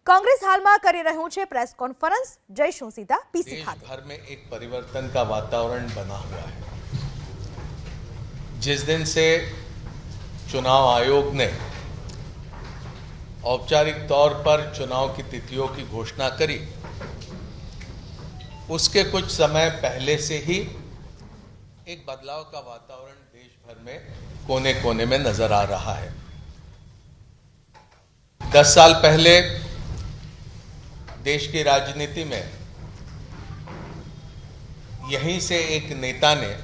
કોંગ્રેસ હાલમાં કરી રહ્યું છે પ્રેસ કોન્ફરન્સ। જઈશું સીધા પીસી ખાતે। देश भर में एक परिवर्तन का वातावरण बना हुआ है। जिस दिन से चुनाव आयोग ने औपचारिक तौर पर चुनाव की तिथियों की घोषणा करी, उसके कुछ समय पहले से ही एक बदलाव का वातावरण देश भर में कोने कोने में नजर आ रहा है। 10 साल पहले देश की राजनीति में यहीं से एक नेता ने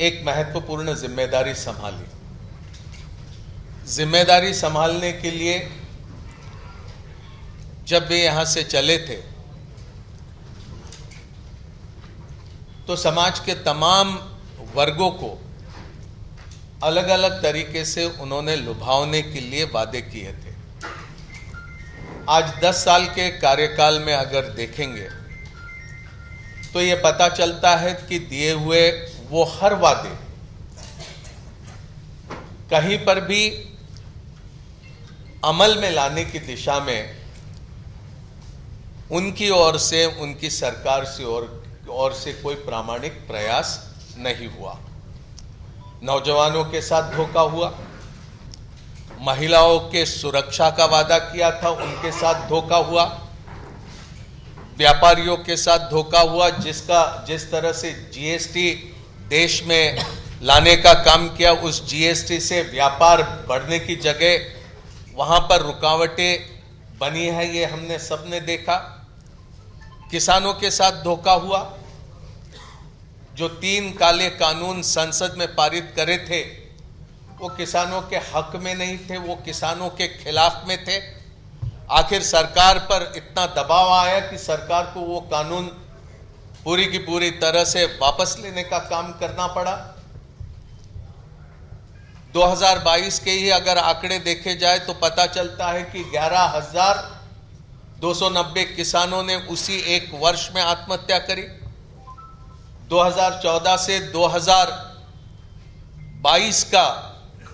एक महत्वपूर्ण जिम्मेदारी संभाली। जिम्मेदारी संभालने के लिए जब वे यहां से चले थे तो समाज के तमाम वर्गों को अलग अलग तरीके से उन्होंने लुभावने के लिए वादे किए थे। आज 10 साल के कार्यकाल में अगर देखेंगे तो ये पता चलता है कि दिए हुए वो हर वादे कहीं पर भी अमल में लाने की दिशा में उनकी ओर से, उनकी सरकार से और से कोई प्रामाणिक प्रयास नहीं हुआ। नौजवानों के साथ धोखा हुआ, महिलाओं के सुरक्षा का वादा किया था, उनके साथ धोखा हुआ, व्यापारियों के साथ धोखा हुआ। जिस तरह से जीएसटी देश में लाने का काम किया, उस जीएसटी से व्यापार बढ़ने की जगह वहां पर रुकावटें बनी है, ये हमने सबने देखा। किसानों के साथ धोखा हुआ। जो 3 काले कानून संसद में पारित करे थे वो किसानों के हक में नहीं थे, वो किसानों के खिलाफ में थे। आखिर सरकार पर इतना दबाव आया कि सरकार को वो कानून पूरी की पूरी तरह से वापस लेने का काम करना पड़ा। 2022 के ही अगर आंकड़े देखे जाए तो पता चलता है कि 11,290 किसानों ने उसी एक वर्ष में आत्महत्या करी। 2014 से 2022 का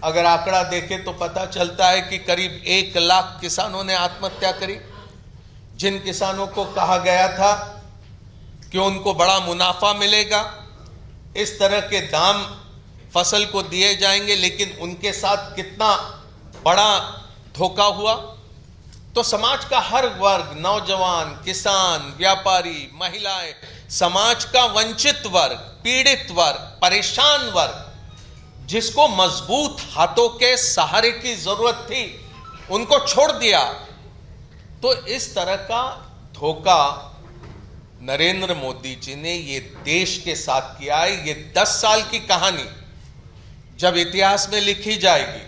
अगर आंकड़ा देखें तो पता चलता है कि करीब 1 लाख किसानों ने आत्महत्या करी। जिन किसानों को कहा गया था कि उनको बड़ा मुनाफा मिलेगा, इस तरह के दाम फसल को दिए जाएंगे, लेकिन उनके साथ कितना बड़ा धोखा हुआ। तो समाज का हर वर्ग, नौजवान, किसान, व्यापारी, महिलाएं, समाज का वंचित वर्ग, पीड़ित वर्ग, परेशान वर्ग, जिसको मजबूत हाथों के सहारे की जरूरत थी, उनको छोड़ दिया। तो इस तरह का धोखा नरेंद्र मोदी जी ने ये देश के साथ किया है। ये 10 साल की कहानी जब इतिहास में लिखी जाएगी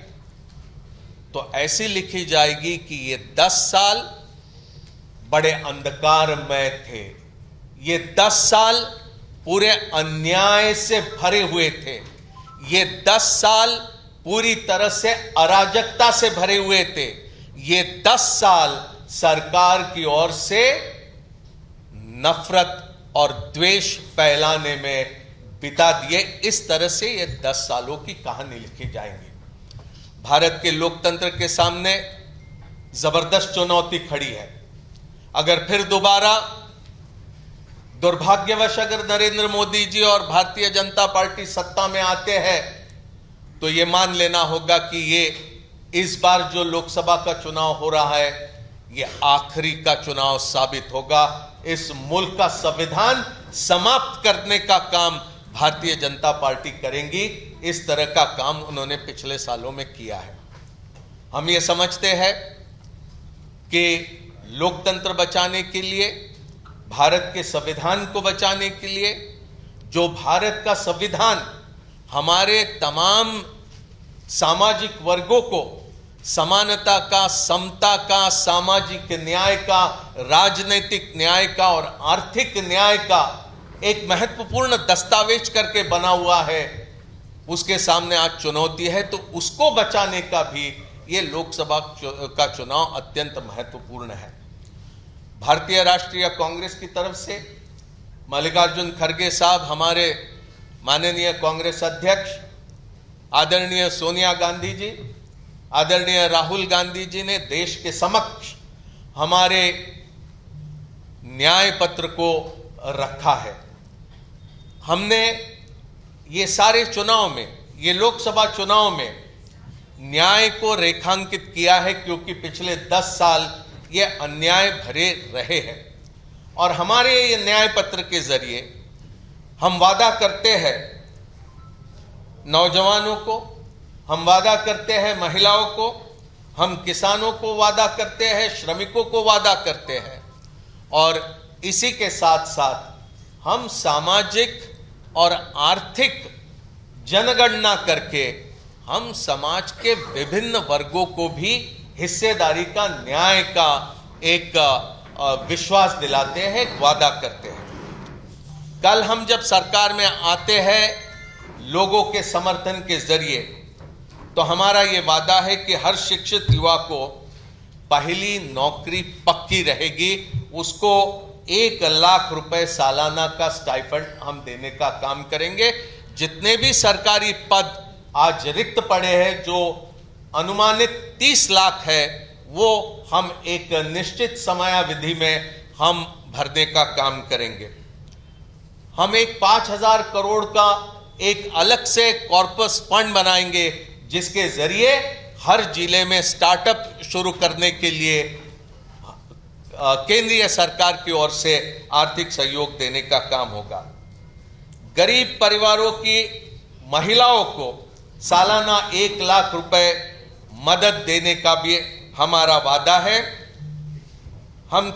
तो ऐसी लिखी जाएगी कि ये 10 साल बड़े अंधकारमय थे। ये 10 साल पूरे अन्याय से भरे हुए थे। ये 10 साल पूरी तरह से अराजकता से भरे हुए थे। ये 10 साल सरकार की ओर से नफरत और द्वेष फैलाने में बिता दिए। इस तरह से ये 10 सालों की कहानी लिखी जाएगी। भारत के लोकतंत्र के सामने जबरदस्त चुनौती खड़ी है। अगर फिर दोबारा दुर्भाग्यवश अगर नरेंद्र मोदी जी और भारतीय जनता पार्टी सत्ता में आते हैं तो ये मान लेना होगा कि ये इस बार जो लोकसभा का चुनाव हो रहा है ये आखिरी का चुनाव साबित होगा। इस मुल्क का संविधान समाप्त करने का काम भारतीय जनता पार्टी करेंगी। इस तरह का काम उन्होंने पिछले सालों में किया है। हम ये समझते हैं कि लोकतंत्र बचाने के लिए, भारत के संविधान को बचाने के लिए, जो भारत का संविधान हमारे तमाम सामाजिक वर्गों को समानता का, समता का, सामाजिक न्याय का, राजनीतिक न्याय का और आर्थिक न्याय का एक महत्वपूर्ण दस्तावेज करके बना हुआ है, उसके सामने आज चुनौती है। तो उसको बचाने का भी ये लोकसभा का चुनाव अत्यंत महत्वपूर्ण है। भारतीय राष्ट्रीय कांग्रेस की तरफ से मल्लिकार्जुन खड़गे साहब, हमारे माननीय कांग्रेस अध्यक्ष, आदरणीय सोनिया गांधी जी, आदरणीय राहुल गांधी जी ने देश के समक्ष हमारे न्याय पत्र को रखा है। हमने ये सारे चुनाव में, ये लोकसभा चुनाव में न्याय को रेखांकित किया है, क्योंकि पिछले 10 साल ये अन्याय भरे रहे हैं। और हमारे ये न्याय पत्र के जरिए हम वादा करते हैं नौजवानों को, हम वादा करते हैं महिलाओं को, हम किसानों को वादा करते हैं, श्रमिकों को वादा करते हैं, और इसी के साथ साथ हम सामाजिक और आर्थिक जनगणना करके हम समाज के विभिन्न वर्गों को भी हिस्सेदारी का, न्याय का एक विश्वास दिलाते हैं, वादा करते हैं। कल हम जब सरकार में आते हैं लोगों के समर्थन के जरिए, तो हमारा ये वादा है कि हर शिक्षित युवा को पहली नौकरी पक्की रहेगी, उसको 1 लाख रुपए सालाना का स्टाइपेंड हम देने का काम करेंगे। जितने भी सरकारी पद आज रिक्त पड़े हैं, जो अनुमानित 30 लाख है, वो हम एक निश्चित समयावधि में हम भरने का काम करेंगे। हम एक 5,000 करोड़ का एक अलग से कॉर्पस फंड बनाएंगे, जिसके जरिए हर जिले में स्टार्टअप शुरू करने के लिए केंद्रीय सरकार की ओर से आर्थिक सहयोग देने का काम होगा। गरीब परिवारों की महिलाओं को सालाना 1 लाख रुपए मदद देने का भी हमारा वादा है। हम